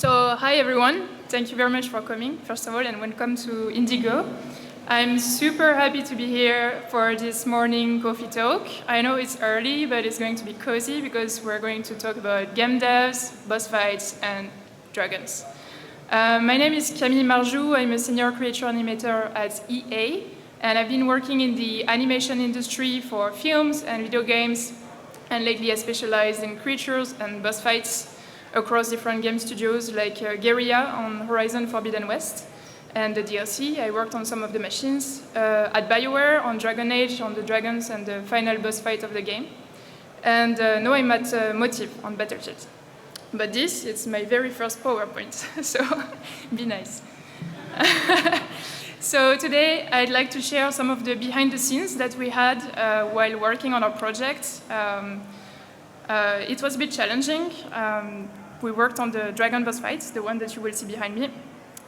So, hi everyone. Thank you very much for coming, first of all, and welcome to INDIGO. I'm super happy to be here for this morning coffee talk. I know it's early, but it's going to be cozy because we're going to talk about game devs, boss fights, and dragons. My name is Camille Marjoux. I'm a senior creature animator at EA, and I've been working in the animation industry for films and video games, and lately I specialize in creatures and boss fights across different game studios like Guerrilla on Horizon Forbidden West and the DLC. I worked on some of the machines at BioWare on Dragon Age, on the dragons and the final boss fight of the game. And now I'm at Motive on Battlefield. But this, it's my very first PowerPoint, so be nice. So today I'd like to share some of the behind the scenes that we had while working on our project. It was a bit challenging. We worked on the dragon boss fights, the one that you will see behind me.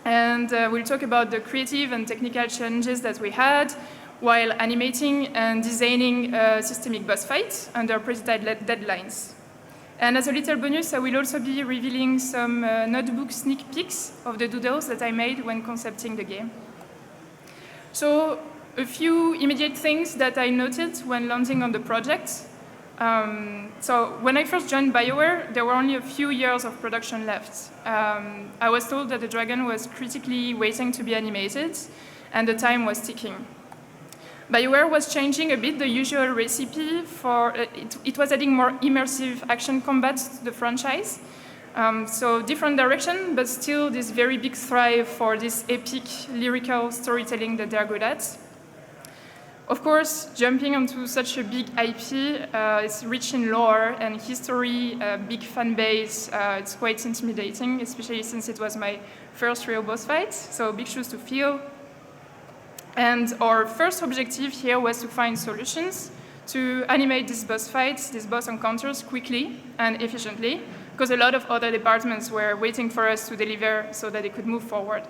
And we'll talk about the creative and technical challenges that we had while animating and designing systemic boss fights under pre-tied deadlines. And as a little bonus, I will also be revealing some notebook sneak peeks of the doodles that I made when concepting the game. So a few immediate things that I noted when launching on the project. So when I first joined BioWare, there were only a few years of production left. I was told that the dragon was critically waiting to be animated, and the time was ticking. BioWare was changing a bit the usual recipe for, it was adding more immersive action combat to the franchise. So different direction, but still this very big thrive for this epic lyrical storytelling that they're good at. Of course, jumping onto such a big IP, it's rich in lore and history, big fan base. It's quite intimidating, especially since it was my first real boss fight, so big shoes to fill. And our first objective here was to find solutions to animate these boss fights, these boss encounters quickly and efficiently, because a lot of other departments were waiting for us to deliver so that they could move forward.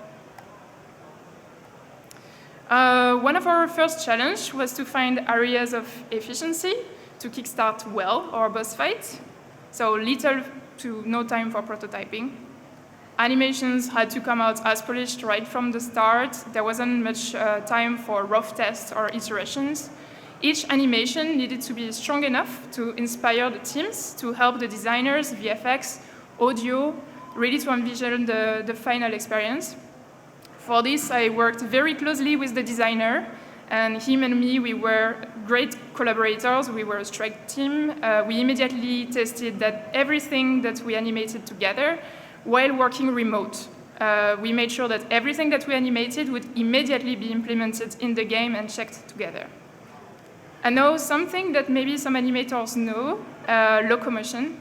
One of our first challenges was to find areas of efficiency to kickstart well our boss fight. So little to no time for prototyping. Animations had to come out as polished right from the start. There wasn't much time for rough tests or iterations. Each animation needed to be strong enough to inspire the teams, to help the designers, VFX, audio, really to envision the final experience. For this, I worked very closely with the designer, and him and me, we were great collaborators. We were a strike team. We immediately tested that everything that we animated together while working remote. We made sure that everything that we animated would immediately be implemented in the game and checked together. And now something that maybe some animators know, locomotion.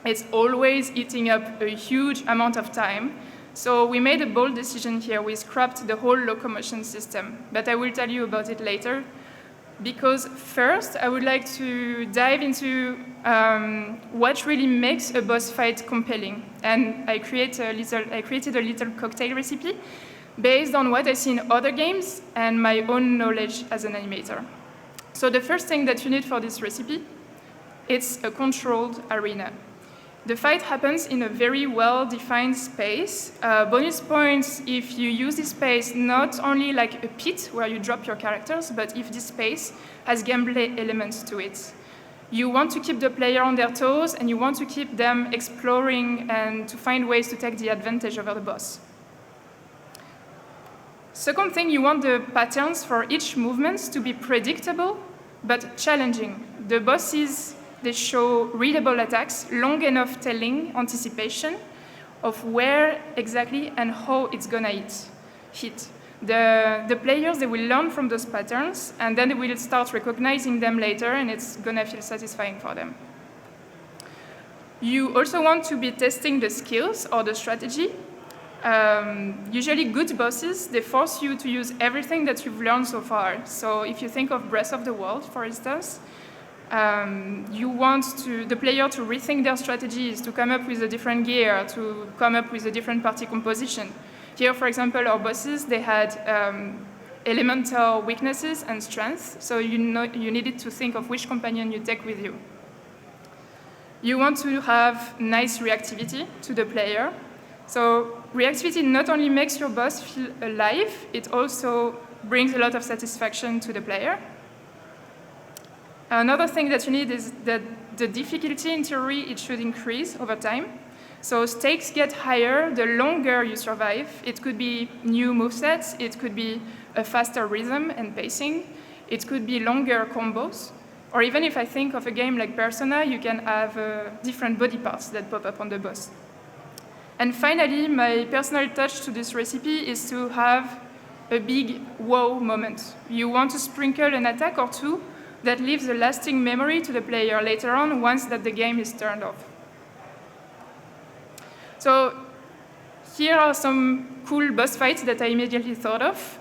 It's always eating up a huge amount of time. So we made a bold decision here. We scrapped the whole locomotion system, but I will tell you about it later. Because first, I would like to dive into what really makes a boss fight compelling. And I created a little cocktail recipe based on what I see in other games and my own knowledge as an animator. So the first thing that you need for this recipe, it's a controlled arena. The fight happens in a very well-defined space. Bonus points if you use this space not only like a pit where you drop your characters, but if this space has gameplay elements to it. You want to keep the player on their toes, and you want to keep them exploring and to find ways to take the advantage over the boss. Second thing, you want the patterns for each movement to be predictable, but challenging. The bosses, they show readable attacks, long enough telling anticipation of where exactly and how it's gonna hit. The players, they will learn from those patterns, and then they will start recognizing them later, and it's gonna feel satisfying for them. You also want to be testing the skills or the strategy. Usually good bosses, they force you to use everything that you've learned so far. So if you think of Breath of the Wild, for instance, you want the player to rethink their strategies, to come up with a different gear, to come up with a different party composition. Here, for example, our bosses, they had elemental weaknesses and strengths, so you needed to think of which companion you take with you. You want to have nice reactivity to the player. So reactivity not only makes your boss feel alive, it also brings a lot of satisfaction to the player. Another thing that you need is that the difficulty in theory, it should increase over time. So stakes get higher the longer you survive. It could be new movesets, it could be a faster rhythm and pacing, it could be longer combos, or even if I think of a game like Persona, you can have different body parts that pop up on the boss. And finally, my personal touch to this recipe is to have a big wow moment. You want to sprinkle an attack or two that leaves a lasting memory to the player later on once that the game is turned off. So here are some cool boss fights that I immediately thought of.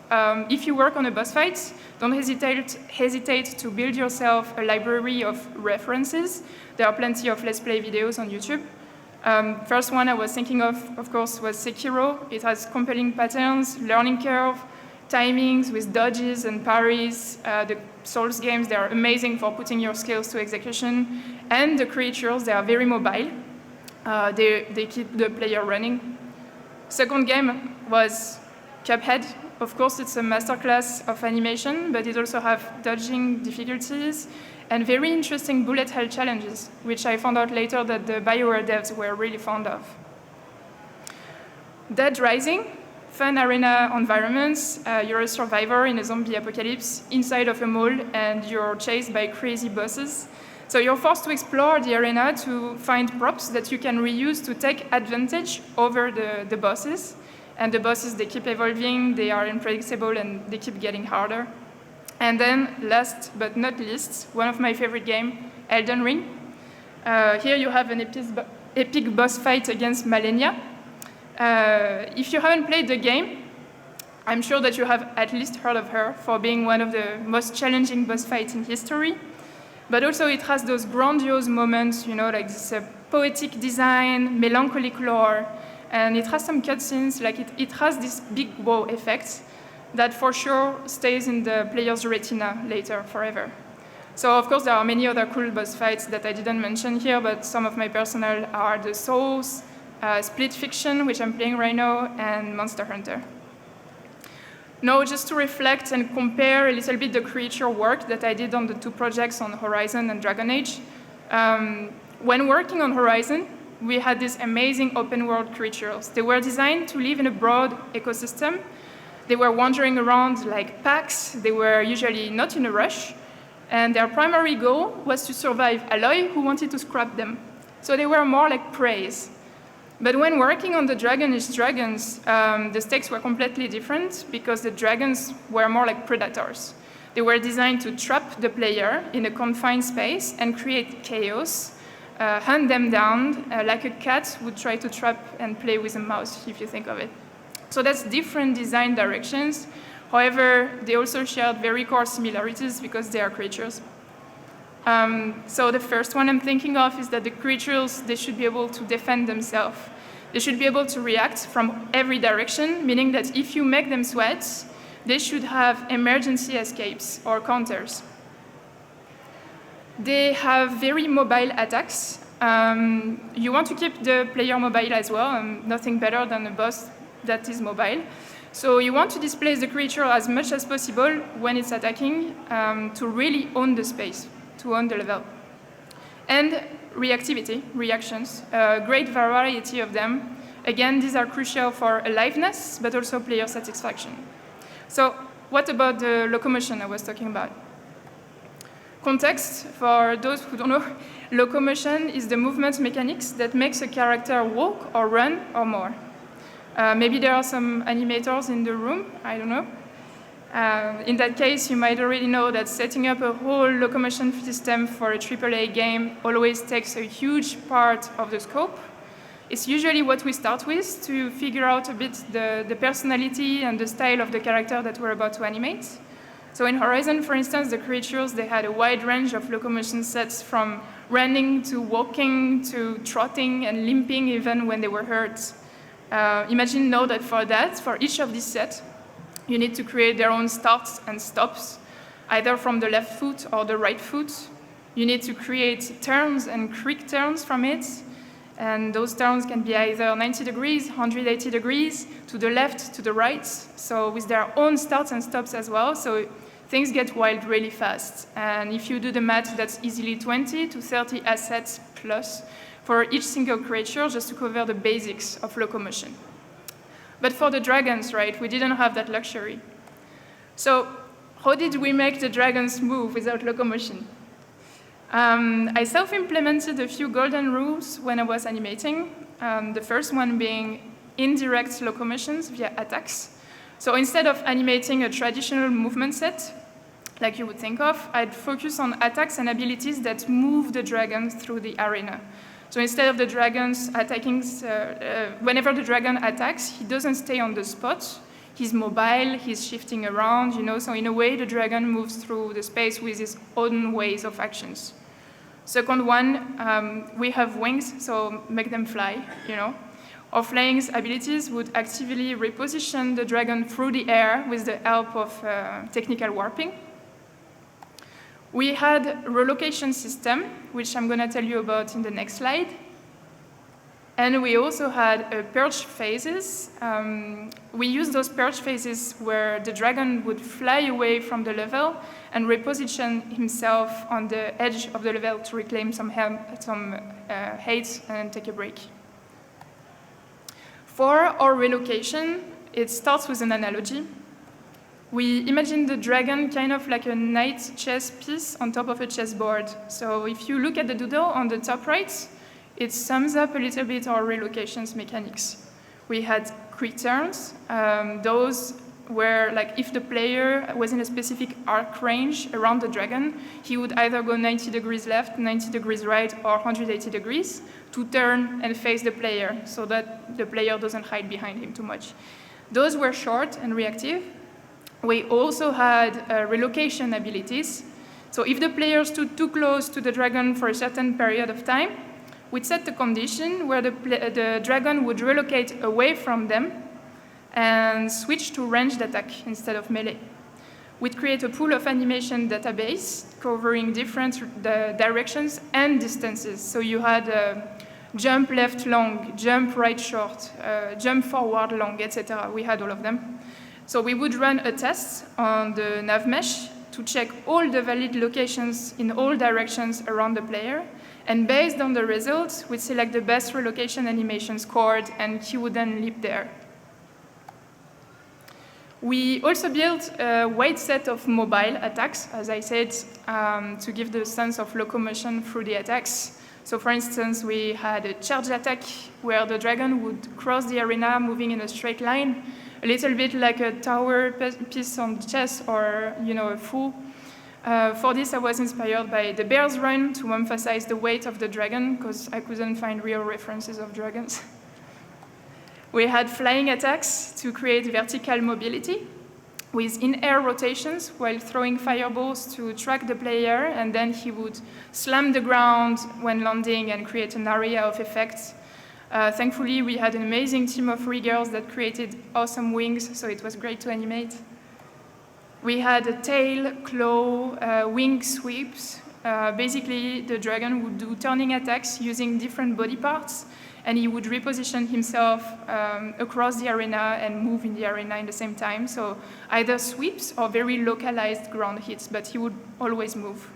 If you work on a boss fight, don't hesitate to build yourself a library of references. There are plenty of Let's Play videos on YouTube. First one I was thinking of course, was Sekiro. It has compelling patterns, learning curve, timings with dodges and parries. The Souls games, they are amazing for putting your skills to execution. And the creatures, they are very mobile. They keep the player running. Second game was Cuphead. Of course, it's a masterclass of animation, but it also has dodging difficulties and very interesting bullet hell challenges, which I found out later that the BioWare devs were really fond of. Dead Rising, fun arena environments. You're a survivor in a zombie apocalypse inside of a mall, and you're chased by crazy bosses. So you're forced to explore the arena to find props that you can reuse to take advantage over the bosses. And the bosses, they keep evolving, they are unpredictable, and they keep getting harder. And then, last but not least, one of my favorite games, Elden Ring. Here you have an epic boss fight against Malenia. If you haven't played the game, I'm sure that you have at least heard of her for being one of the most challenging boss fights in history. But also it has those grandiose moments, you know, like this poetic design, melancholic lore, and it has some cutscenes, like it has this big wow effect that for sure stays in the player's retina later, forever. So of course there are many other cool boss fights that I didn't mention here, but some of my personal are the Souls, Split Fiction, which I'm playing right now, and Monster Hunter. Now, just to reflect and compare a little bit the creature work that I did on the two projects on Horizon and Dragon Age. When working on Horizon, we had these amazing open-world creatures. They were designed to live in a broad ecosystem. They were wandering around like packs. They were usually not in a rush. And their primary goal was to survive Aloy, who wanted to scrap them. So they were more like preys. But when working on the Dragon Age dragons, the stakes were completely different because the dragons were more like predators. They were designed to trap the player in a confined space and create chaos, hunt them down like a cat would try to trap and play with a mouse, if you think of it. So that's different design directions. However, they also shared very core similarities because they are creatures. So the first one I'm thinking of is that the creatures, they should be able to defend themselves. They should be able to react from every direction, meaning that if you make them sweat, they should have emergency escapes or counters. They have very mobile attacks. You want to keep the player mobile as well, nothing better than a boss that is mobile. So you want to displace the creature as much as possible when it's attacking to really own the space, to own the level. And reactivity, reactions, a great variety of them. Again, these are crucial for aliveness, but also player satisfaction. So what about the locomotion I was talking about? Context, for those who don't know, locomotion is the movement mechanics that makes a character walk or run or more. Maybe there are some animators in the room, I don't know. In that case, you might already know that setting up a whole locomotion system for a AAA game always takes a huge part of the scope. It's usually what we start with to figure out a bit the personality and the style of the character that we're about to animate. So in Horizon, for instance, the creatures, they had a wide range of locomotion sets from running to walking to trotting and limping even when they were hurt. Imagine now that for each of these sets, you need to create their own starts and stops, either from the left foot or the right foot. You need to create turns and quick turns from it. And those turns can be either 90 degrees, 180 degrees, to the left, to the right, so with their own starts and stops as well. So things get wild really fast. And if you do the math, that's easily 20 to 30 assets plus for each single creature, just to cover the basics of locomotion. But for the dragons, right, we didn't have that luxury. So how did we make the dragons move without locomotion? I self-implemented a few golden rules when I was animating. The first one being indirect locomotions via attacks. So instead of animating a traditional movement set, like you would think of, I'd focus on attacks and abilities that move the dragon through the arena. So instead of the dragons attacking, whenever the dragon attacks, he doesn't stay on the spot. He's mobile, he's shifting around, so in a way the dragon moves through the space with his own ways of actions. Second one, we have wings, so make them fly, Our flying abilities would actively reposition the dragon through the air with the help of technical warping. We had a relocation system, which I'm going to tell you about in the next slide. And we also had perch phases. We used those perch phases where the dragon would fly away from the level and reposition himself on the edge of the level to reclaim some height and take a break. For our relocation, it starts with an analogy. We imagine the dragon kind of like a knight chess piece on top of a chessboard. So if you look at the doodle on the top right, it sums up a little bit our relocations mechanics. We had quick turns. Those were like if the player was in a specific arc range around the dragon, he would either go 90 degrees left, 90 degrees right, or 180 degrees to turn and face the player so that the player doesn't hide behind him too much. Those were short and reactive. We also had relocation abilities. So if the player stood too close to the dragon for a certain period of time, we'd set the condition where the dragon would relocate away from them and switch to ranged attack instead of melee. We'd create a pool of animation database covering different directions and distances. So you had jump left long, jump right short, jump forward long, etc. We had all of them. So we would run a test on the nav mesh to check all the valid locations in all directions around the player. And based on the results, we'd select the best relocation animation scored, and he would then leap there. We also built a wide set of mobile attacks, as I said, to give the sense of locomotion through the attacks. So for instance, we had a charge attack where the dragon would cross the arena moving in a straight line, a little bit like a tower piece on chess or, a fool. For this, I was inspired by the bear's run to emphasize the weight of the dragon, because I couldn't find real references of dragons. We had flying attacks to create vertical mobility with in-air rotations while throwing fireballs to track the player, and then he would slam the ground when landing and create an area of effect. Thankfully, we had an amazing team of riggers that created awesome wings, so it was great to animate. We had a tail, claw, wing sweeps. Basically, the dragon would do turning attacks using different body parts, and he would reposition himself across the arena and move in the arena in the same time. So either sweeps or very localized ground hits, but he would always move.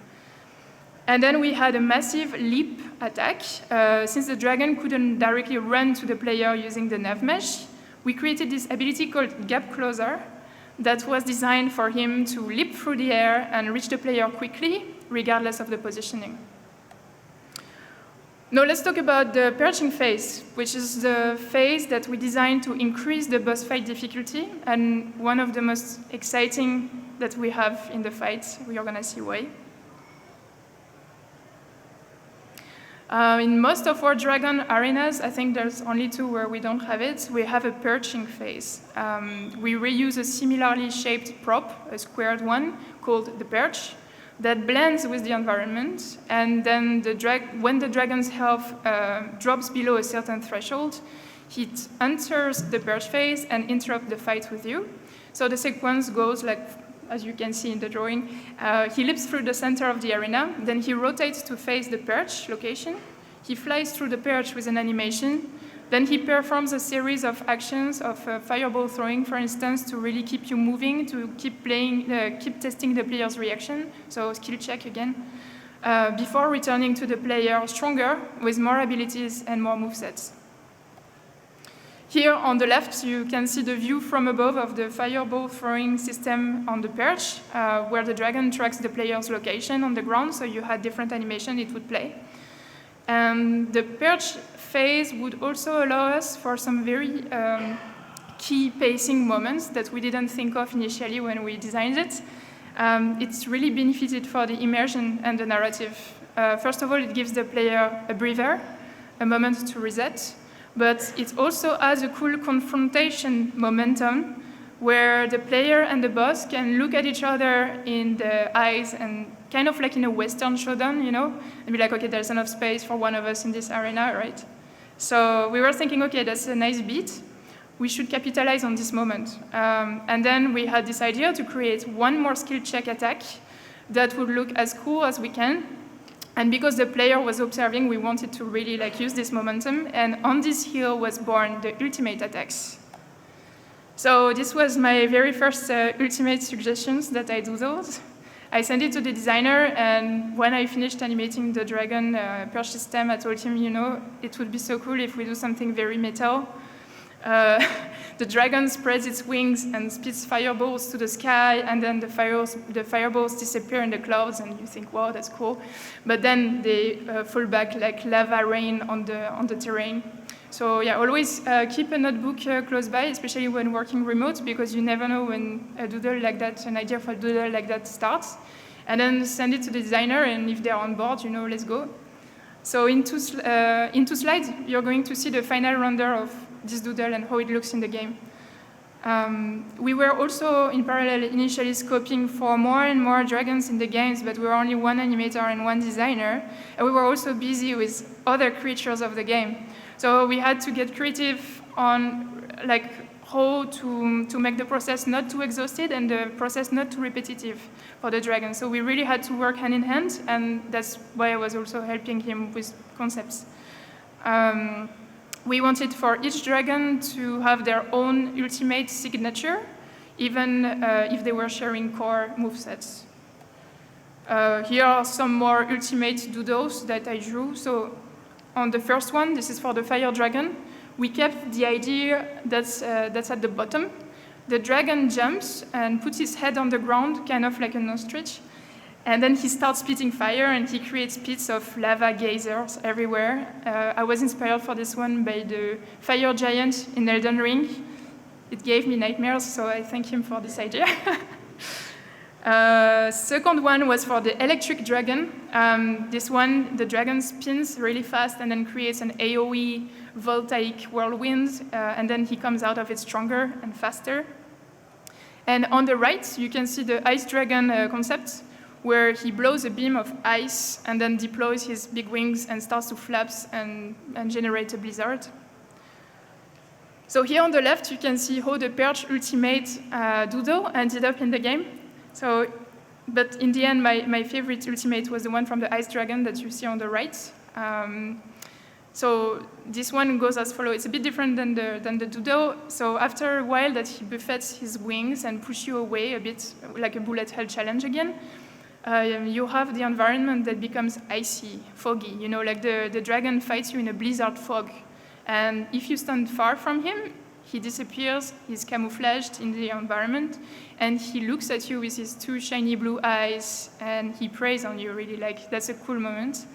And then we had a massive leap attack. Since the dragon couldn't directly run to the player using the nav mesh, we created this ability called Gap Closer that was designed for him to leap through the air and reach the player quickly, regardless of the positioning. Now let's talk about the perching phase, which is the phase that we designed to increase the boss fight difficulty, and one of the most exciting that we have in the fight. We are going to see why. In most of our dragon arenas, I think there's only 2 where we don't have it, we have a perching phase. We reuse a similarly shaped prop, a squared one, called the perch, that blends with the environment, and then when the dragon's health drops below a certain threshold, it enters the perch phase and interrupts the fight with you. So the sequence goes like, as you can see in the drawing, he leaps through the center of the arena, then he rotates to face the perch location, He flies through the perch with an animation. Then he performs a series of actions of fireball throwing, for instance, to really keep you moving, to keep testing the player's reaction, so skill check again, before returning to the player stronger with more abilities and more movesets. Here on the left, you can see the view from above of the fireball throwing system on the perch, where the dragon tracks the player's location on the ground, so you had different animation it would play. And the perch phase would also allow us for some very key pacing moments that we didn't think of initially when we designed it. It's really benefited for the immersion and the narrative. First of all, it gives the player a breather, a moment to reset, but it also has a cool confrontation momentum where the player and the boss can look at each other in the eyes and kind of like in a Western showdown, you know, and be like, okay, there's enough space for one of us in this arena, right? So we were thinking, okay, that's a nice beat. We should capitalize on this moment. And then we had this idea to create one more skill check attack that would look as cool as we can. And because the player was observing, we wanted to really like use this momentum. And on this hill was born the ultimate attacks. So this was my very first ultimate suggestions that I doodled. I sent it to the designer, and when I finished animating the dragon perch system, I told him, you know, it would be so cool if we do something very Mythal. The dragon spreads its wings and spits fireballs to the sky, and then the fireballs disappear in the clouds, and you think, wow, that's cool. But then they fall back like lava rain on the terrain. So yeah, always keep a notebook close by, especially when working remote, because you never know when a doodle like that, an idea for a doodle like that starts. And then send it to the designer, and if they're on board, you know, let's go. So in two slides, you're going to see the final render of this doodle and how it looks in the game. We were also, in parallel, initially scoping for more and more dragons in the games, but we were only one animator and one designer, and we were also busy with other creatures of the game. So we had to get creative on like how to make the process not too exhausted and the process not too repetitive for the dragon. So we really had to work hand in hand, and that's why I was also helping him with concepts. We wanted for each dragon to have their own ultimate signature, even if they were sharing core movesets. Here are some more ultimate doodles that I drew. So on the first one, this is for the fire dragon. We kept the idea that's at the bottom. The dragon jumps and puts his head on the ground, kind of like an ostrich. And then he starts spitting fire, and he creates pits of lava geysers everywhere. I was inspired for this one by the fire giant in Elden Ring. It gave me nightmares, so I thank him for this idea. Second one was for the electric dragon. This one, the dragon spins really fast and then creates an AoE voltaic whirlwind, and then he comes out of it stronger and faster. And on the right, you can see the ice dragon concept, where he blows a beam of ice and then deploys his big wings and starts to flap and generate a blizzard. So here on the left, you can see how the Perch Ultimate doodle ended up in the game. So, but in the end, my favorite Ultimate was the one from the Ice Dragon that you see on the right. So this one goes as follows. It's a bit different than the doodle. So after a while that he buffets his wings and pushes you away a bit, like a bullet hell challenge again, you have the environment that becomes icy, foggy. You know, like the dragon fights you in a blizzard fog. And if you stand far from him, he disappears, he's camouflaged in the environment, and he looks at you with his two shiny blue eyes, and he preys on you, really. Like, that's a cool moment.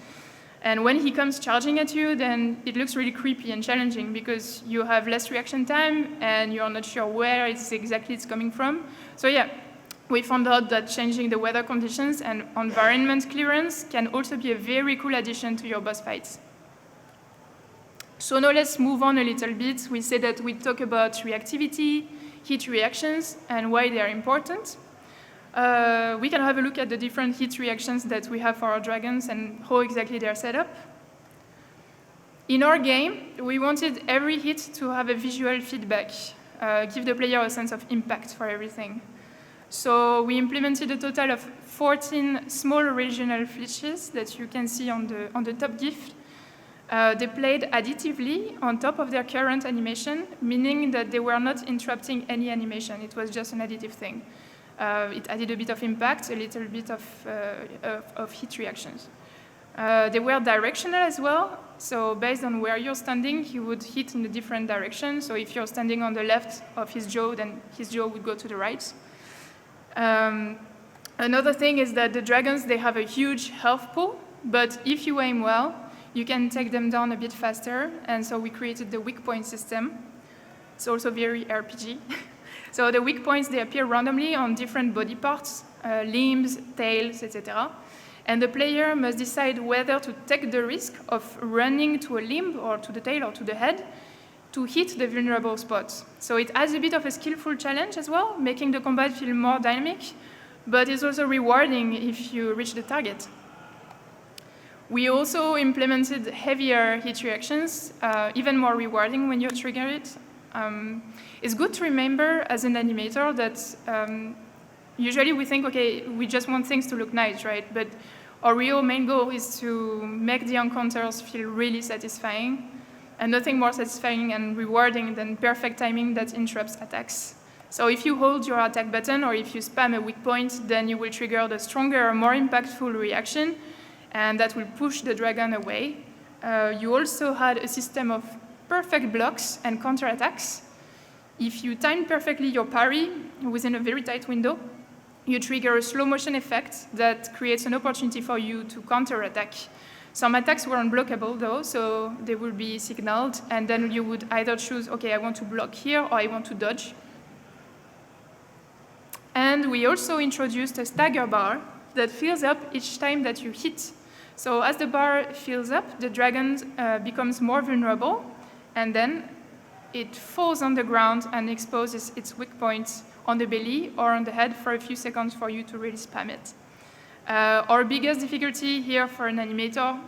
And when he comes charging at you, then it looks really creepy and challenging because you have less reaction time, and you're not sure where exactly it's coming from. So yeah, we found out that changing the weather conditions and environment clearance can also be a very cool addition to your boss fights. So now let's move on a little bit. We said that we talk about reactivity, heat reactions, and why they are important. We can have a look at the different heat reactions that we have for our dragons and how exactly they are set up. In our game, we wanted every hit to have a visual feedback, give the player a sense of impact for everything. So we implemented a total of 14 small regional flitches that you can see on the top GIF. They played additively on top of their current animation, meaning that they were not interrupting any animation. It was just an additive thing. It added a bit of impact, a little bit of hit reactions. They were directional as well, so based on where you're standing, he would hit in a different direction. So if you're standing on the left of his jaw, then his jaw would go to the right. Another thing is that the dragons, they have a huge health pool, but if you aim well, you can take them down a bit faster, and so we created the weak point system. It's also very RPG. So the weak points, they appear randomly on different body parts, limbs, tails, etc. And the player must decide whether to take the risk of running to a limb or to the tail or to the head to hit the vulnerable spots. So it adds a bit of a skillful challenge as well, making the combat feel more dynamic, but it's also rewarding if you reach the target. We also implemented heavier hit reactions, even more rewarding when you trigger it. It's good to remember as an animator that usually we think, okay, we just want things to look nice, right? But our real main goal is to make the encounters feel really satisfying, and nothing more satisfying and rewarding than perfect timing that interrupts attacks. So if you hold your attack button or if you spam a weak point, then you will trigger the stronger, more impactful reaction, and that will push the dragon away. You also had a system of perfect blocks and counterattacks. If you time perfectly your parry within a very tight window, you trigger a slow motion effect that creates an opportunity for you to counterattack. Some attacks were unblockable though, so they will be signaled, and then you would either choose, okay, I want to block here or I want to dodge. And we also introduced a stagger bar that fills up each time that you hit. So as the bar fills up, the dragon becomes more vulnerable, and then it falls on the ground and exposes its weak points on the belly or on the head for a few seconds for you to really spam it. Our biggest difficulty here for an animator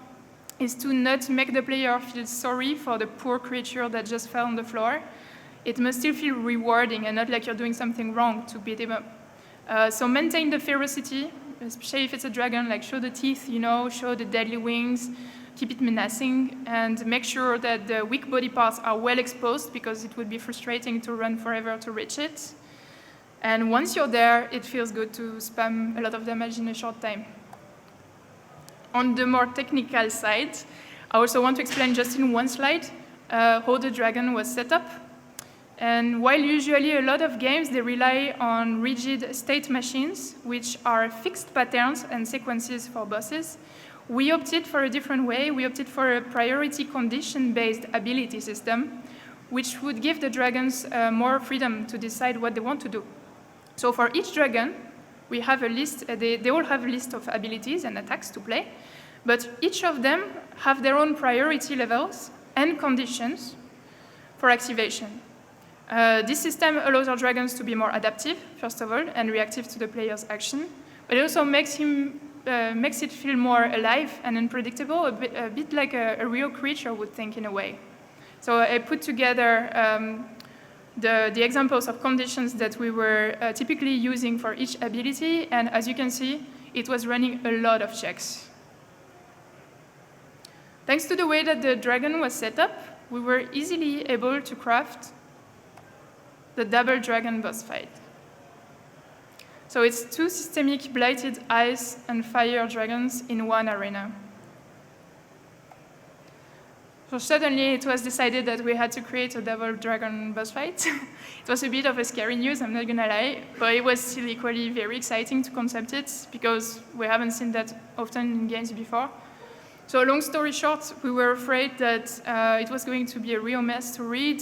is to not make the player feel sorry for the poor creature that just fell on the floor. It must still feel rewarding and not like you're doing something wrong to beat him up. So maintain the ferocity, especially if it's a dragon, like show the teeth, show the deadly wings, keep it menacing, and make sure that the weak body parts are well exposed because it would be frustrating to run forever to reach it. And once you're there, it feels good to spam a lot of damage in a short time. On the more technical side, I also want to explain just in one slide how the dragon was set up. And while usually a lot of games, they rely on rigid state machines, which are fixed patterns and sequences for bosses, we opted for a different way. We opted for a priority condition-based ability system, which would give the dragons more freedom to decide what they want to do. So for each dragon, we have a list, they all have a list of abilities and attacks to play, but each of them have their own priority levels and conditions for activation. This system allows our dragons to be more adaptive, first of all, and reactive to the player's action, but it also makes it feel more alive and unpredictable, a bit like a real creature would think in a way. So I put together the examples of conditions that we were typically using for each ability, and as you can see, it was running a lot of checks. Thanks to the way that the dragon was set up, we were easily able to craft the double dragon boss fight. So it's two systemic blighted ice and fire dragons in one arena. So suddenly it was decided that we had to create a double dragon boss fight. It was a bit of a scary news, I'm not gonna lie, but it was still equally very exciting to concept it because we haven't seen that often in games before. So long story short, we were afraid that it was going to be a real mess to read.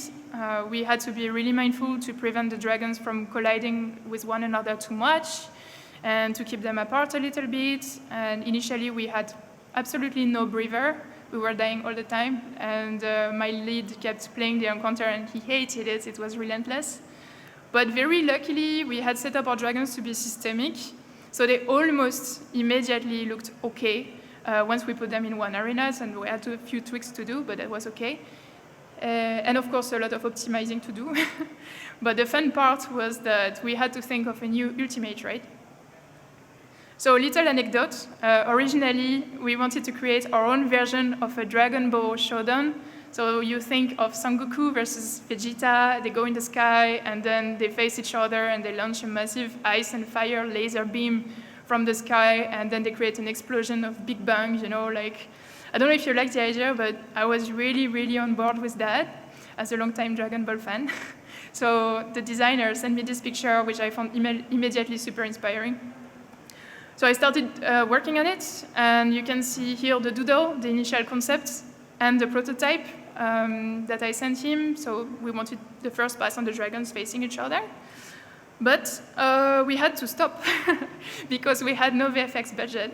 We had to be really mindful to prevent the dragons from colliding with one another too much and to keep them apart a little bit. And initially we had absolutely no breather. We were dying all the time, and my lead kept playing the encounter and he hated it. It was relentless. But very luckily, we had set up our dragons to be systemic, so they almost immediately looked okay once we put them in one arena, and we had a few tweaks to do, but that was okay. And of course, a lot of optimizing to do. But the fun part was that we had to think of a new ultimate, right? So, a little anecdote. Originally, we wanted to create our own version of a Dragon Ball showdown. So you think of Son Goku versus Vegeta, they go in the sky, and then they face each other, and they launch a massive ice and fire laser beam from the sky, and then they create an explosion of Big Bang, you know, like, I don't know if you like the idea, but I was really, really on board with that as a long-time Dragon Ball fan. So the designer sent me this picture, which I found immediately super inspiring. So I started working on it, and you can see here the doodle, the initial concept, and the prototype that I sent him. So we wanted the first pass on the dragons facing each other. But we had to stop because we had no VFX budget.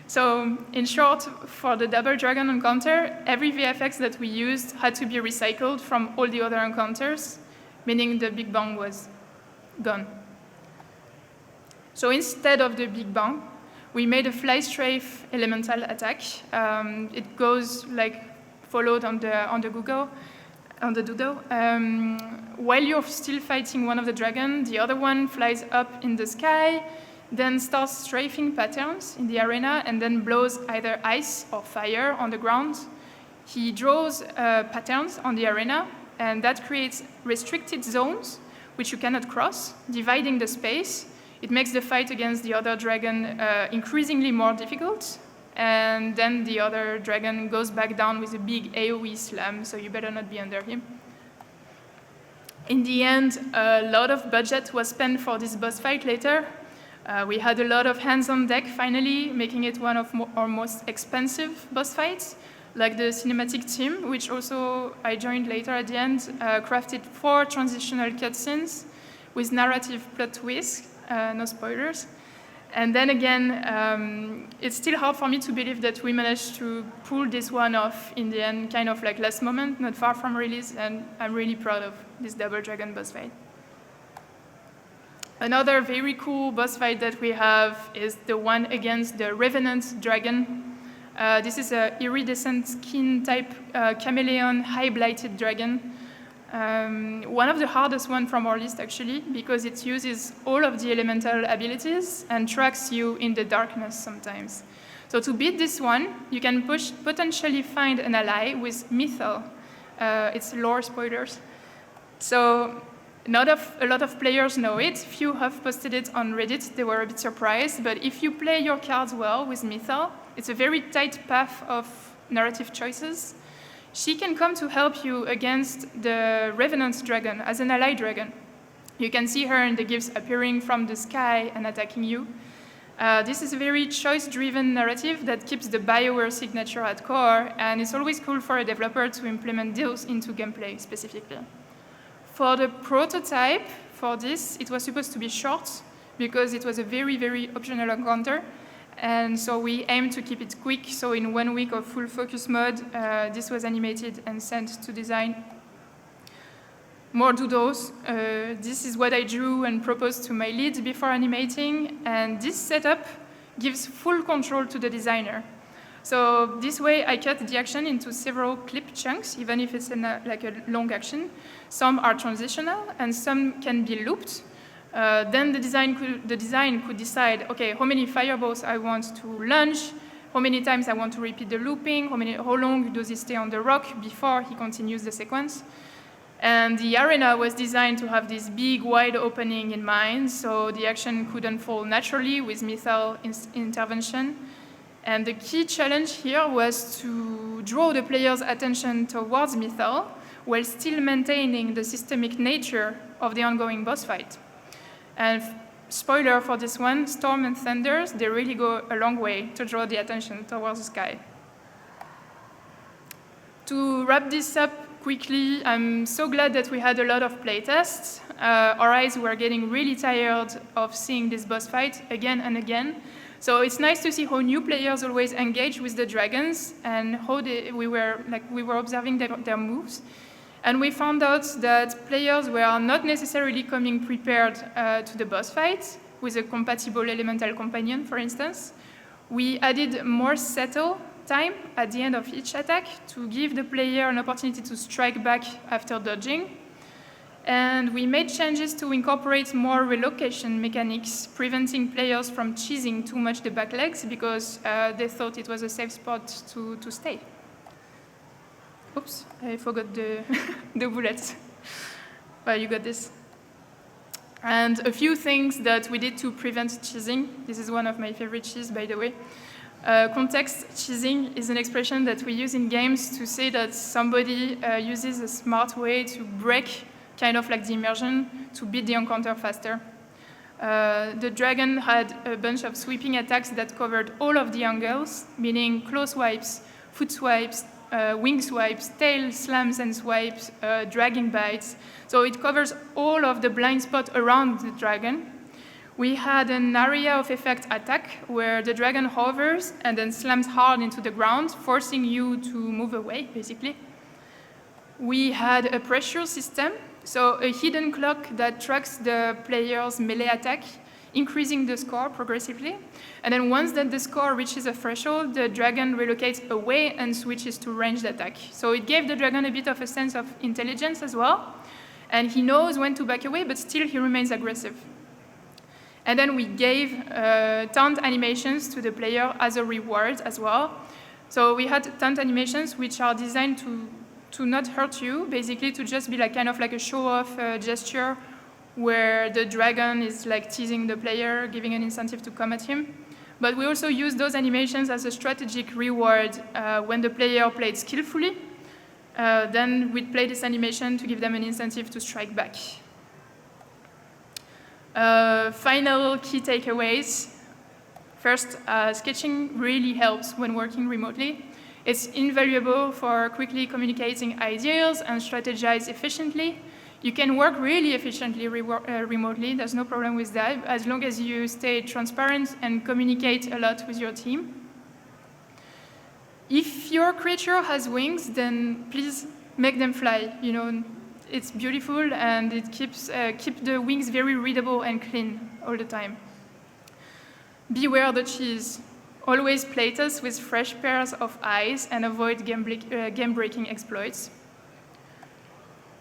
So in short, for the double dragon encounter, every VFX that we used had to be recycled from all the other encounters, meaning the Big Bang was gone. So instead of the Big Bang, we made a fly strafe elemental attack. It goes like followed on the doodle. While you're still fighting one of the dragons, the other one flies up in the sky, then starts strafing patterns in the arena, and then blows either ice or fire on the ground. He draws patterns on the arena, and that creates restricted zones, which you cannot cross, dividing the space. It makes the fight against the other dragon increasingly more difficult. And then the other dragon goes back down with a big AoE slam, so you better not be under him. In the end, a lot of budget was spent for this boss fight later. We had a lot of hands on deck finally, making it one of our most expensive boss fights, like the cinematic team, which also I joined later at the end, crafted 4 transitional cutscenes with narrative plot twists, no spoilers. And then again, it's still hard for me to believe that we managed to pull this one off in the end, kind of like last moment, not far from release, and I'm really proud of this Double Dragon boss fight. Another very cool boss fight that we have is the one against the Revenant Dragon. This is an iridescent skin type chameleon high blighted dragon. One of the hardest ones from our list, actually, because it uses all of the elemental abilities and tracks you in the darkness sometimes. So to beat this one, you can potentially find an ally with Mythal. It's lore spoilers. So a lot of players know it. Few have posted it on Reddit. They were a bit surprised. But if you play your cards well with Mythal, it's a very tight path of narrative choices. She can come to help you against the Revenant Dragon as an ally dragon. You can see her in the gifts appearing from the sky and attacking you. This is a very choice-driven narrative that keeps the BioWare signature at core, and it's always cool for a developer to implement those into gameplay specifically. For the prototype, for this, it was supposed to be short because it was a very, very optional encounter. And so we aimed to keep it quick, so in 1 week of full focus mode, this was animated and sent to design. More doodles. This is what I drew and proposed to my lead before animating, and this setup gives full control to the designer. So this way I cut the action into several clip chunks, even if it's like a long action. Some are transitional, and some can be looped. Then the design could decide, okay, how many fireballs I want to launch, how many times I want to repeat the looping, how long does he stay on the rock before he continues the sequence. And the arena was designed to have this big, wide opening in mind, so the action could unfold naturally with Mythal intervention. And the key challenge here was to draw the player's attention towards Mythal while still maintaining the systemic nature of the ongoing boss fight. And spoiler for this one, Storm and Thunders, they really go a long way to draw the attention towards the sky. To wrap this up quickly, I'm so glad that we had a lot of playtests. Our eyes were getting really tired of seeing this boss fight again and again. So it's nice to see how new players always engage with the dragons and how we were observing their moves. And we found out that players were not necessarily coming prepared to the boss fight with a compatible elemental companion, for instance. We added more settle time at the end of each attack to give the player an opportunity to strike back after dodging. And we made changes to incorporate more relocation mechanics, preventing players from cheesing too much the back legs because they thought it was a safe spot to stay. Oops, I forgot the, the bullets. But you got this. And a few things that we did to prevent cheesing. This is one of my favorite cheese, by the way. Context cheesing is an expression that we use in games to say that somebody uses a smart way to break kind of like the immersion to beat the encounter faster. The dragon had a bunch of sweeping attacks that covered all of the angles, meaning claw swipes, foot swipes, wing swipes, tail slams and swipes, dragging bites. So it covers all of the blind spot around the dragon. We had an area of effect attack where the dragon hovers and then slams hard into the ground, forcing you to move away, basically. We had a pressure system, so a hidden clock that tracks the player's melee attack, increasing the score progressively. And then once that the score reaches a threshold, the dragon relocates away and switches to ranged attack. So it gave the dragon a bit of a sense of intelligence as well. And he knows when to back away, but still he remains aggressive. And then we gave taunt animations to the player as a reward as well. So we had taunt animations which are designed to not hurt you, basically to just be like kind of like a show-off gesture where the dragon is like teasing the player, giving an incentive to come at him. But we also use those animations as a strategic reward when the player played skillfully. Then we'd play this animation to give them an incentive to strike back. Final key takeaways. First, sketching really helps when working remotely. It's invaluable for quickly communicating ideas and strategize efficiently. You can work really efficiently remotely, there's no problem with that, as long as you stay transparent and communicate a lot with your team. If your creature has wings, then please make them fly. You know, it's beautiful and it keeps the wings very readable and clean all the time. Beware the cheese. Always playtest with fresh pairs of eyes and avoid game-breaking exploits.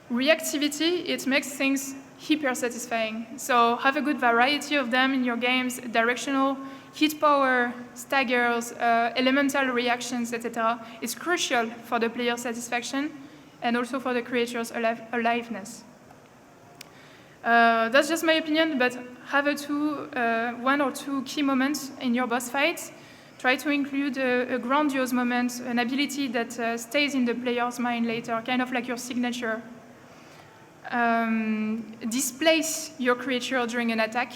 Reactivity, it makes things hyper-satisfying. So have a good variety of them in your games, directional, hit power, staggers, elemental reactions, etc. It's crucial for the player's satisfaction and also for the creature's aliveness. That's just my opinion, but have one or two key moments in your boss fights. Try to include a grandiose moment, an ability that stays in the player's mind later, kind of like your signature. Displace your creature during an attack.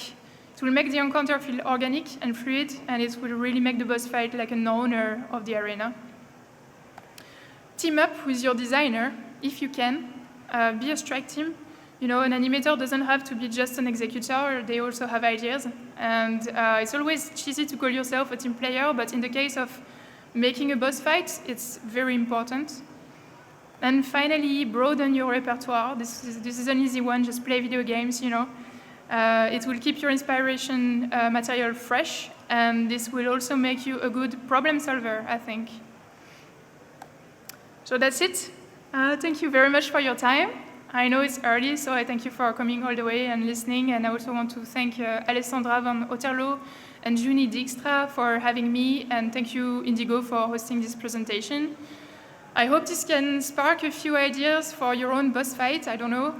It will make the encounter feel organic and fluid, and it will really make the boss fight like an owner of the arena. Team up with your designer, if you can. Be a strike team. You know, an animator doesn't have to be just an executor, they also have ideas. And it's always cheesy to call yourself a team player, but in the case of making a boss fight, it's very important. And finally, broaden your repertoire. This is an easy one, just play video games, you know. It will keep your inspiration material fresh, and this will also make you a good problem solver, I think. So that's it. Thank you very much for your time. I know it's early, so I thank you for coming all the way and listening. And I also want to thank Alessandra van Otterlo and Juni Dijkstra for having me, and thank you, Indigo, for hosting this presentation. I hope this can spark a few ideas for your own boss fight, I don't know,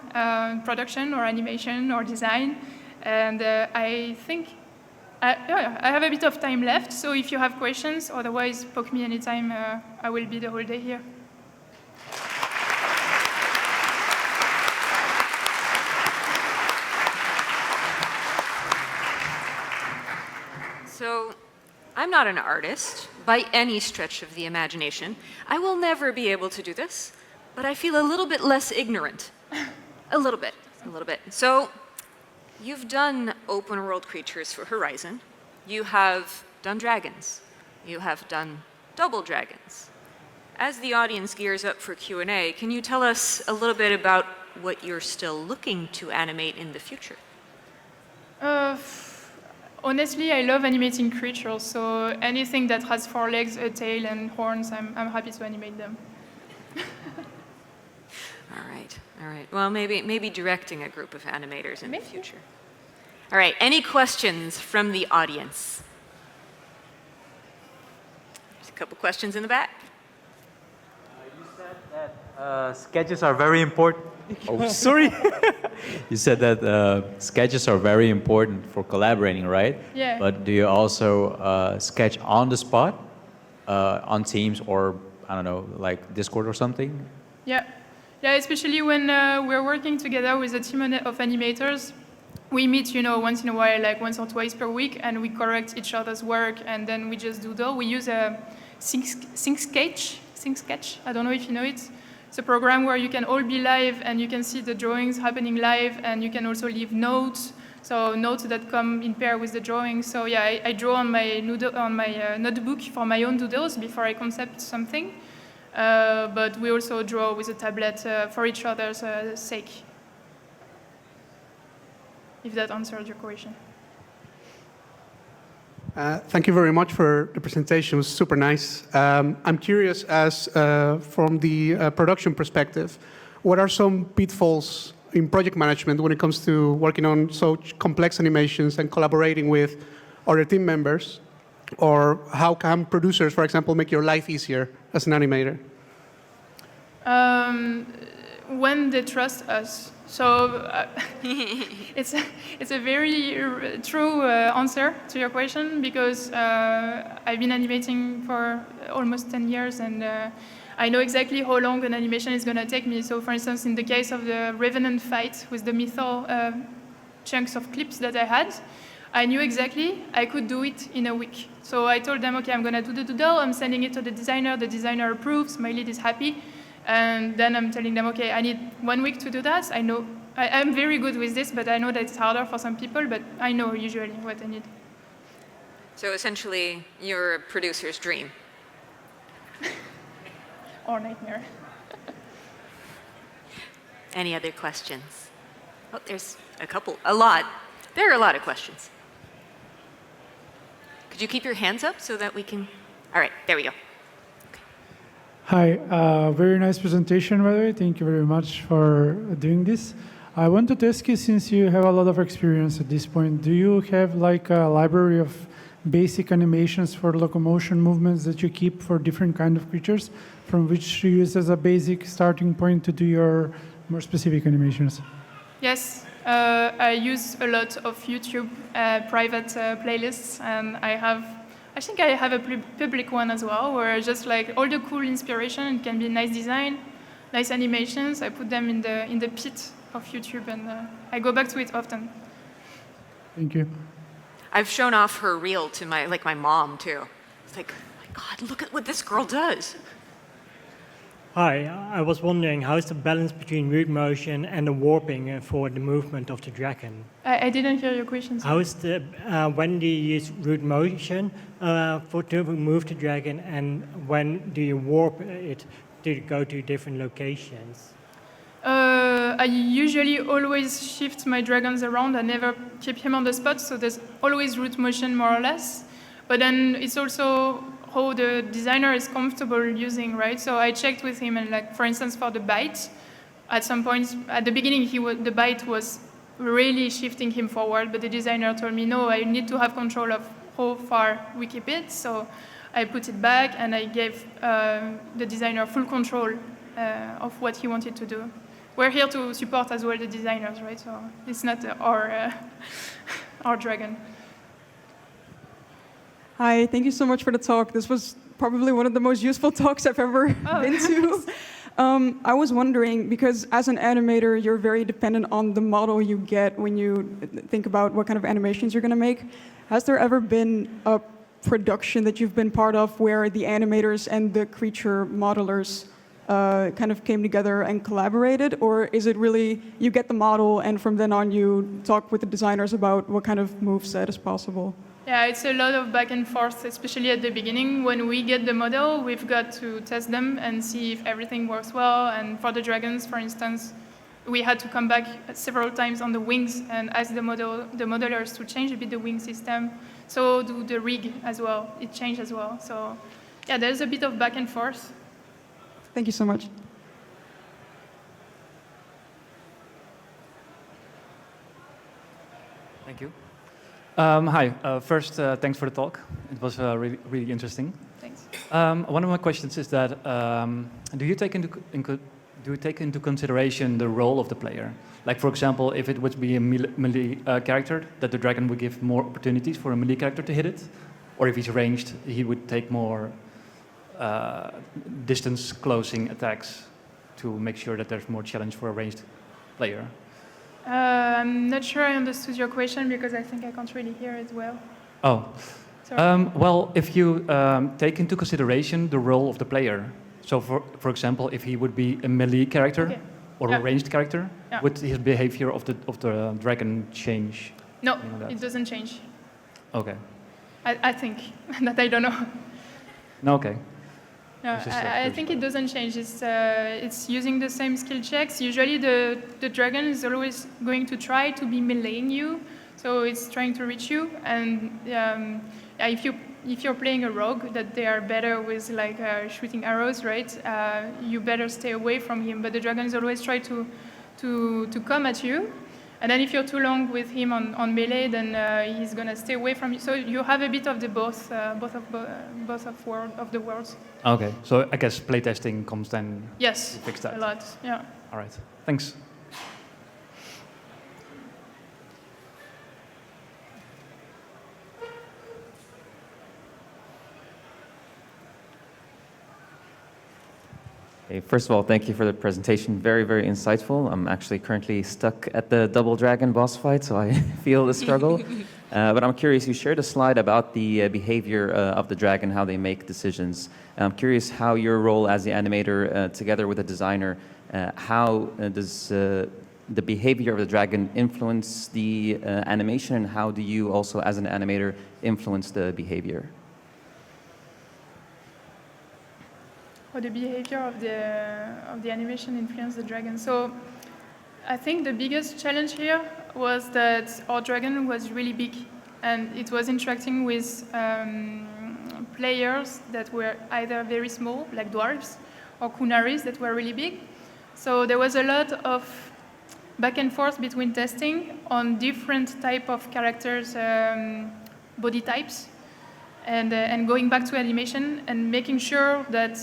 production or animation or design. And I think I have a bit of time left, so if you have questions, otherwise poke me anytime. I will be the whole day here. So, I'm not an artist by any stretch of the imagination. I will never be able to do this, but I feel a little bit less ignorant. A little bit. So, you've done open world creatures for Horizon. You have done dragons. You have done double dragons. As the audience gears up for Q&A, can you tell us a little bit about what you're still looking to animate in the future? Honestly, I love animating creatures, so anything that has 4 legs, a tail, and horns, I'm happy to animate them. All right, all right. Well, maybe directing a group of animators in the future. All right, any questions from the audience? There's a couple questions in the back. You said that sketches are very important. Oh, sorry. You said that sketches are very important for collaborating, right? Yeah. But do you also sketch on the spot, on Teams or, I don't know, like Discord or something? Yeah. Yeah, especially when we're working together with a team of animators. We meet, once in a while, like once or twice per week, and we correct each other's work, and then we just doodle. We use a Sync Sketch. I don't know if you know it. It's a program where you can all be live, and you can see the drawings happening live, and you can also leave notes. So notes that come in pair with the drawings. So yeah, I draw on my notebook for my own doodles before I concept something. But we also draw with a tablet for each other's sake. If that answered your question. Thank you very much for the presentation. It was super nice. I'm curious, as from the production perspective, what are some pitfalls in project management when it comes to working on such complex animations and collaborating with other team members? Or how can producers, for example, make your life easier as an animator? When they trust us. So it's a very true answer to your question, because I've been animating for almost 10 years, and I know exactly how long an animation is going to take me. So for instance, in the case of the Revenant fight with the Mythal chunks of clips that I had, I knew exactly I could do it in a week. So I told them, okay, I'm going to do the doodle, I'm sending it to the designer approves, my lead is happy. And then I'm telling them, okay, I need 1 week to do that. I know I'm very good with this, but I know that it's harder for some people, but I know usually what I need. So essentially, you're a producer's dream. Or nightmare. Any other questions? Oh, there's a lot. There are a lot of questions. Could you keep your hands up so that we can... All right, there we go. Hi, very nice presentation, by the way. Thank you very much for doing this. I wanted to ask you, since you have a lot of experience at this point, do you have like a library of basic animations for locomotion movements that you keep for different kind of creatures, from which you use as a basic starting point to do your more specific animations? Yes, I use a lot of YouTube private playlists, and I think I have a public one as well, where just like all the cool inspiration, it can be nice design, nice animations. I put them in the pit of YouTube, and I go back to it often. Thank you. I've shown off her reel to my mom too. It's like, oh my God, look at what this girl does. Hi, I was wondering, how is the balance between root motion and the warping for the movement of the dragon? I didn't hear your question. How is the, when do you use root motion to move the dragon, and when do you warp it to go to different locations? I usually always shift my dragons around. I never keep him on the spot, so there's always root motion more or less. But then it's also how the designer is comfortable using, right? So I checked with him, and like, for instance, for the bite, at some point, at the beginning, the bite was really shifting him forward, but the designer told me, no, I need to have control of how far we keep it. So I put it back, and I gave the designer full control of what he wanted to do. We're here to support as well the designers, right? So it's not our dragon. Hi, thank you so much for the talk. This was probably one of the most useful talks I've ever been to. I was wondering, because as an animator, you're very dependent on the model you get when you think about what kind of animations you're going to make. Has there ever been a production that you've been part of where the animators and the creature modelers kind of came together and collaborated? Or is it really, you get the model and from then on you talk with the designers about what kind of moveset is possible? Yeah, it's a lot of back and forth, especially at the beginning. When we get the model, we've got to test them and see if everything works well. And for the dragons, for instance, we had to come back several times on the wings and ask the modelers to change a bit the wing system. So do the rig as well. It changed as well. So yeah, there's a bit of back and forth. Thank you so much. Thank you. Hi. First, thanks for the talk. It was really, really interesting. Thanks. One of my questions is that do you take into consideration the role of the player? Like, for example, if it would be a melee character, that the dragon would give more opportunities for a melee character to hit it, or if he's ranged, he would take more distance closing attacks to make sure that there's more challenge for a ranged player. I'm not sure I understood your question because I think I can't really hear it well. Oh. Sorry. Well, if you take into consideration the role of the player, so for example, if he would be a melee character or a ranged character, would his behavior of the dragon change? No, it doesn't change. Okay. I think that I don't know. No, okay. No, I think it doesn't change. It's using the same skill checks. Usually the dragon is always going to try to be meleeing you, so it's trying to reach you. And if you're playing a rogue, that they are better with like shooting arrows, right? You better stay away from him. But the dragon is always try to come at you. And then if you're too long with him on melee, then he's gonna stay away from you. So you have a bit of the both of the worlds. Okay, so I guess playtesting comes then to fix that. A lot. Yeah. All right, thanks. Hey, first of all, thank you for the presentation. Very, very insightful. I'm actually currently stuck at the double dragon boss fight, so I feel the struggle. But I'm curious, you shared a slide about the behavior of the dragon, how they make decisions. I'm curious how your role as the animator, together with the designer, how does the behavior of the dragon influence the animation, and how do you also, as an animator, influence the behavior? How the behavior of the animation influenced the dragon. So I think the biggest challenge here was that our dragon was really big, and it was interacting with players that were either very small, like dwarves, or kunaris that were really big. So there was a lot of back and forth between testing on different type of characters' body types. And going back to animation and making sure that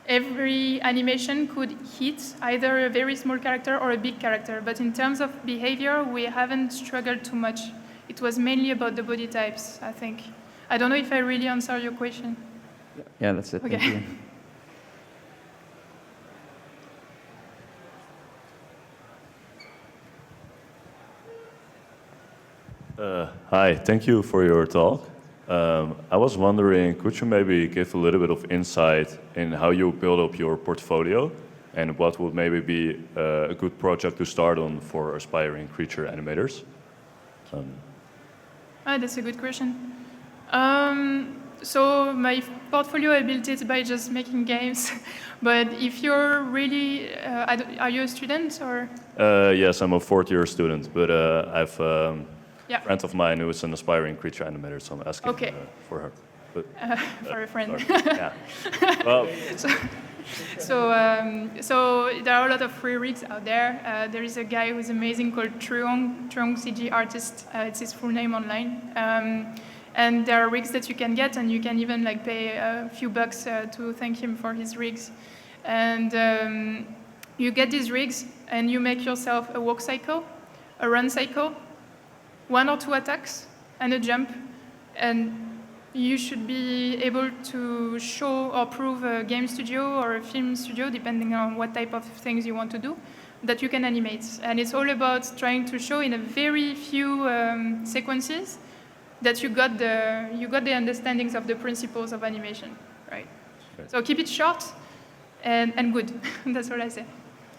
every animation could hit either a very small character or a big character. But in terms of behavior, we haven't struggled too much. It was mainly about the body types, I think. I don't know if I really answered your question. Yeah, that's it. Okay. Thank you. Hi, thank you for your talk. I was wondering, could you maybe give a little bit of insight in how you build up your portfolio, and what would maybe be a good project to start on for aspiring creature animators? That's a good question. So my portfolio, I built it by just making games. But if you're really, are you a student or? Yes, I'm a fourth-year student, but I've a friend of mine who is an aspiring creature animator, so I'm asking for her. But, for a friend. Yeah. Well. So there are a lot of free rigs out there. There is a guy who's amazing called Truong CG Artist. It's his full name online. And there are rigs that you can get, and you can even like pay a few bucks to thank him for his rigs. And you get these rigs, and you make yourself a walk cycle, a run cycle, 1 or 2 attacks, and a jump. And you should be able to show or prove a game studio or a film studio, depending on what type of things you want to do, that you can animate. And it's all about trying to show in a very few sequences that you got the understandings of the principles of animation, right? Okay. So keep it short and good. That's what I say.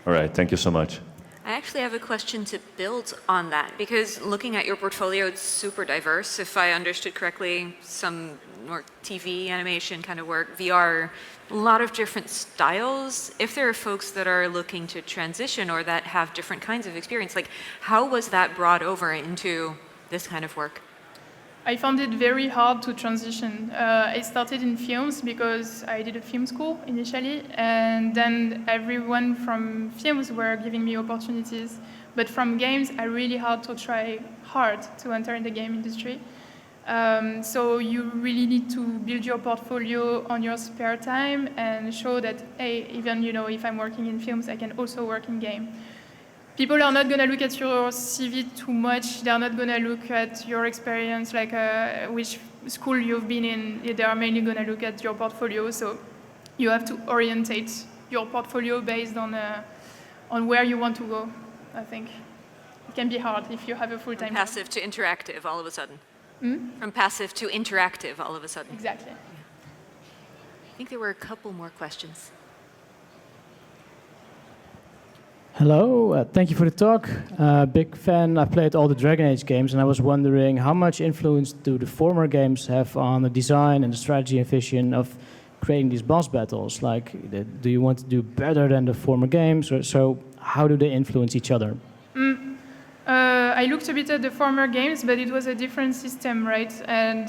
All right, thank you so much. I actually have a question to build on that, because looking at your portfolio, it's super diverse. If I understood correctly, some more TV animation kind of work, VR, a lot of different styles. If there are folks that are looking to transition or that have different kinds of experience, like how was that brought over into this kind of work? I found it very hard to transition. I started in films because I did a film school initially, and then everyone from films were giving me opportunities. But from games, I really hard to enter in the game industry. So you really need to build your portfolio on your spare time and show that, hey, even if I'm working in films, I can also work in game. People are not going to look at your CV too much. They're not going to look at your experience, like which school you've been in. They are mainly going to look at your portfolio. So you have to orientate your portfolio based on where you want to go, I think. It can be hard if you have a full-time From passive to interactive all of a sudden. Hmm? From passive to interactive all of a sudden. Exactly. I think there were a couple more questions. Hello, thank you for the talk. Big fan. I've played all the Dragon Age games, and I was wondering how much influence do the former games have on the design and the strategy and vision of creating these boss battles? Like, do you want to do better than the former games? Or so how do they influence each other? I looked a bit at the former games, but it was a different system, right? And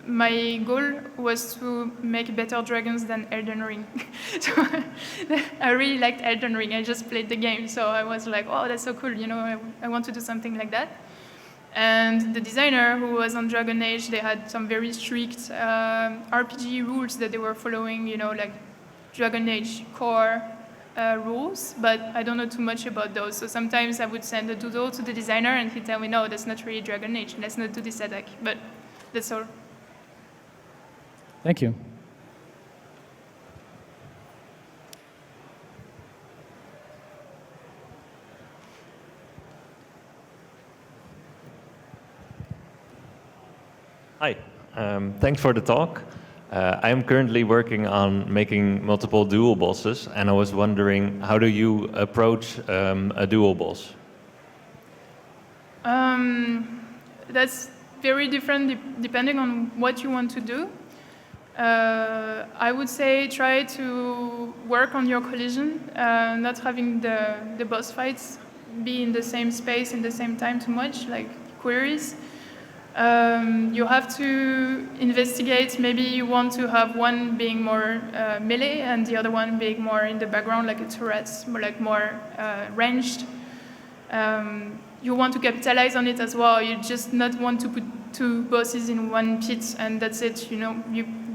my goal was to make better dragons than Elden Ring. So I really liked Elden Ring. I just played the game, so I was like, oh, that's so cool. I want to do something like that. And the designer who was on Dragon Age, they had some very strict RPG rules that they were following, like Dragon Age core rules, but I don't know too much about those. So sometimes I would send a doodle to the designer and he'd tell me, no, that's not really Dragon Age. Let's not do this attack. But that's all. Thank you. Hi, thanks for the talk. I am currently working on making multiple dual bosses, and I was wondering, how do you approach a dual boss? That's very different depending on what you want to do. I would say try to work on your collision, not having the boss fights be in the same space in the same time too much, like queries. You have to investigate, maybe you want to have one being more melee and the other one being more in the background, like a turret, more ranged. You want to capitalize on it as well. You just not want to put two bosses in one pit and that's it.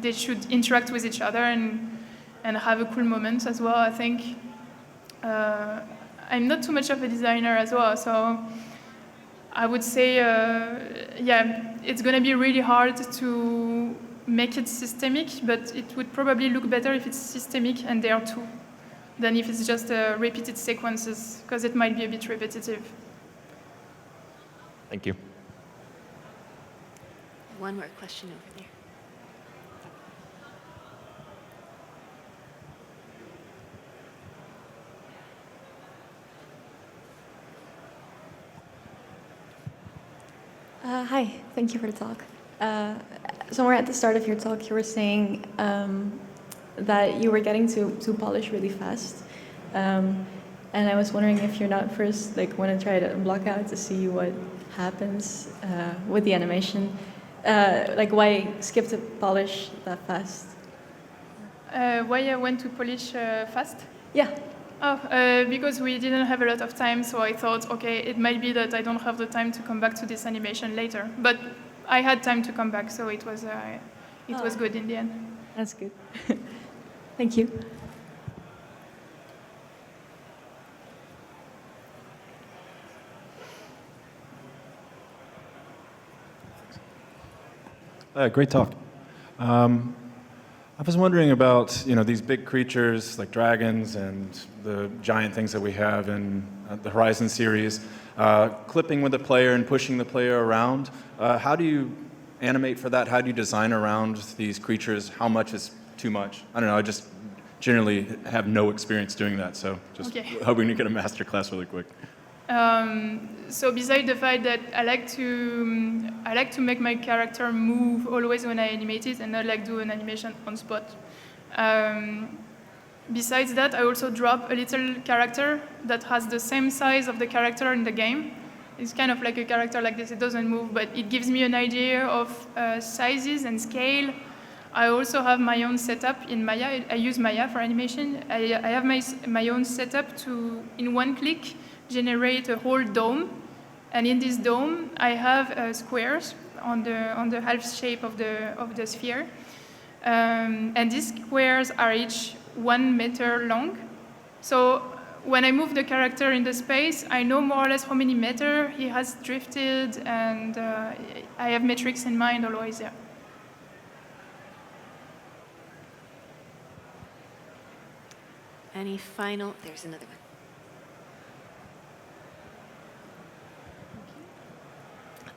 They should interact with each other and have a cool moment as well, I think. I'm not too much of a designer as well, so I would say, it's going to be really hard to make it systemic, but it would probably look better if it's systemic and there are two, than if it's just repeated sequences, because it might be a bit repetitive. Thank you. One more question over there. Hi, thank you for the talk. Somewhere at the start of your talk, you were saying that you were getting to polish really fast. And I was wondering if you're not first want to try to block out to see what happens with the animation. Why skip to polish that fast? Why I went to polish fast? Yeah. Oh, because we didn't have a lot of time, so I thought, okay, it might be that I don't have the time to come back to this animation later. But I had time to come back, so it was good in the end. That's good. Thank you. Great talk. I was wondering about these big creatures like dragons and the giant things that we have in the Horizon series, clipping with the player and pushing the player around. How do you animate for that? How do you design around these creatures? How much is too much? I don't know. I just generally have no experience doing that, so just hoping to get a master class really quick. So besides the fact that I like to make my character move always when I animate it and not do an animation on spot. Besides that, I also drop a little character that has the same size of the character in the game. It's kind of like a character like this. It doesn't move, but it gives me an idea of sizes and scale. I also have my own setup in Maya. I use Maya for animation. I have my own setup to, in one click, generate a whole dome. And in this dome, I have squares on the half shape of the sphere. And these squares are each 1 meter long. So when I move the character in the space, I know more or less how many meters he has drifted, and I have metrics in mind always there. Any final? There's another one.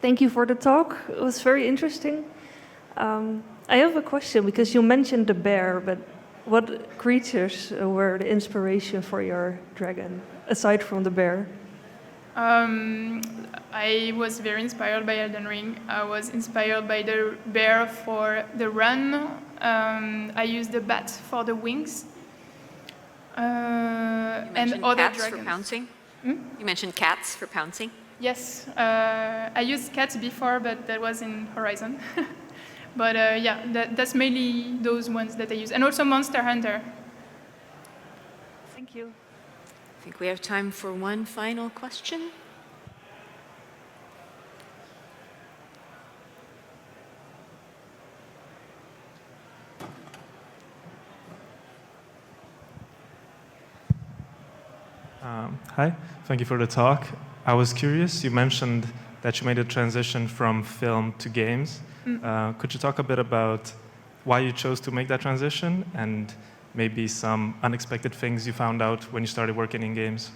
Thank you for the talk. It was very interesting. I have a question because you mentioned the bear, but what creatures were the inspiration for your dragon, aside from the bear? I was very inspired by Elden Ring. I was inspired by the bear for the run. I used the bat for the wings. And other cats dragons. for pouncing? Hmm? You mentioned cats for pouncing? Yes, I used cats before, but that was in Horizon. But yeah, that's mainly those ones that I use. And also Monster Hunter. Thank you. I think we have time for one final question. Hi, thank you for the talk. I was curious, you mentioned that you made a transition from film to games. Could you talk a bit about why you chose to make that transition and maybe some unexpected things you found out when you started working in games?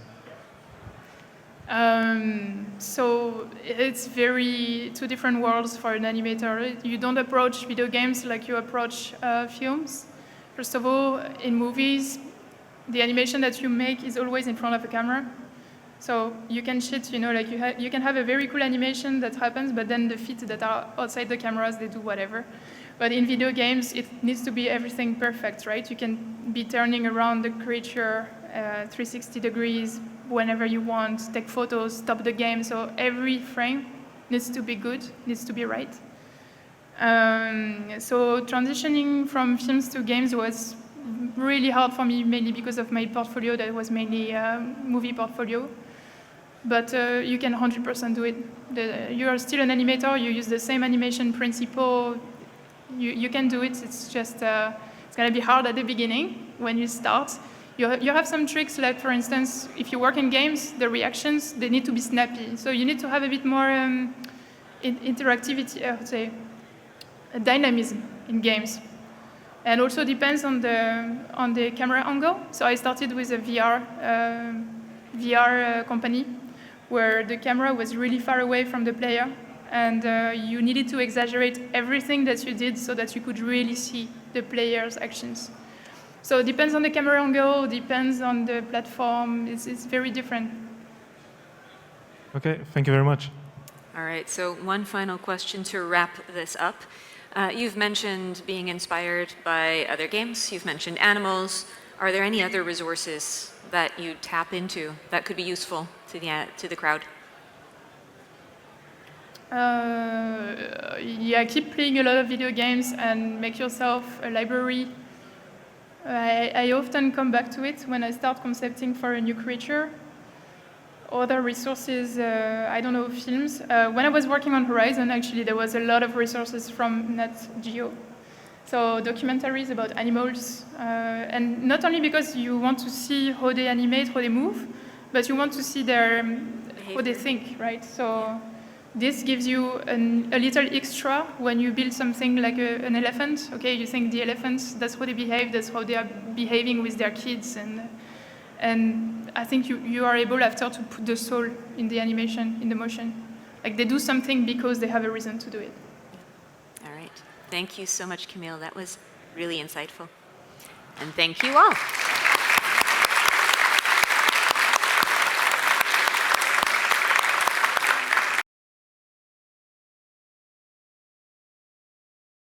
So it's two different worlds for an animator. You don't approach video games like you approach films. First of all, in movies, the animation that you make is always in front of a camera. So you can cheat, like you can have a very cool animation that happens, but then the feet that are outside the cameras, they do whatever. But in video games, it needs to be everything perfect, right? You can be turning around the creature 360 degrees whenever you want, take photos, stop the game. So every frame needs to be good, needs to be right. So transitioning from films to games was really hard for me, mainly because of my portfolio that was mainly movie portfolio. But you can 100% do it. You are still an animator, you use the same animation principle, you can do it. It's just, it's gonna be hard at the beginning when you start. You have some tricks, like for instance, if you work in games, the reactions, they need to be snappy. So you need to have a bit more interactivity, I would say, dynamism in games. And also depends on the camera angle. So I started with a VR company where the camera was really far away from the player, and you needed to exaggerate everything that you did so that you could really see the player's actions. So it depends on the camera angle, depends on the platform, it's very different. Okay, thank you very much. All right, so one final question to wrap this up. You've mentioned being inspired by other games, you've mentioned animals. Are there any other resources that you tap into that could be useful to the crowd? Yeah, keep playing a lot of video games and make yourself a library. I often come back to it when I start concepting for a new creature. Other resources, I don't know, films. When I was working on Horizon, actually, there was a lot of resources from Nat Geo. So documentaries about animals, and not only because you want to see how they animate, how they move, but you want to see how they think, right? So this gives you a little extra when you build something like an elephant. Okay, you think the elephants, that's how they behave, that's how they are behaving with their kids, and I think you are able after to put the soul in the animation, in the motion. Like they do something because they have a reason to do it. All right. Thank you so much, Camille. That was really insightful. And thank you all.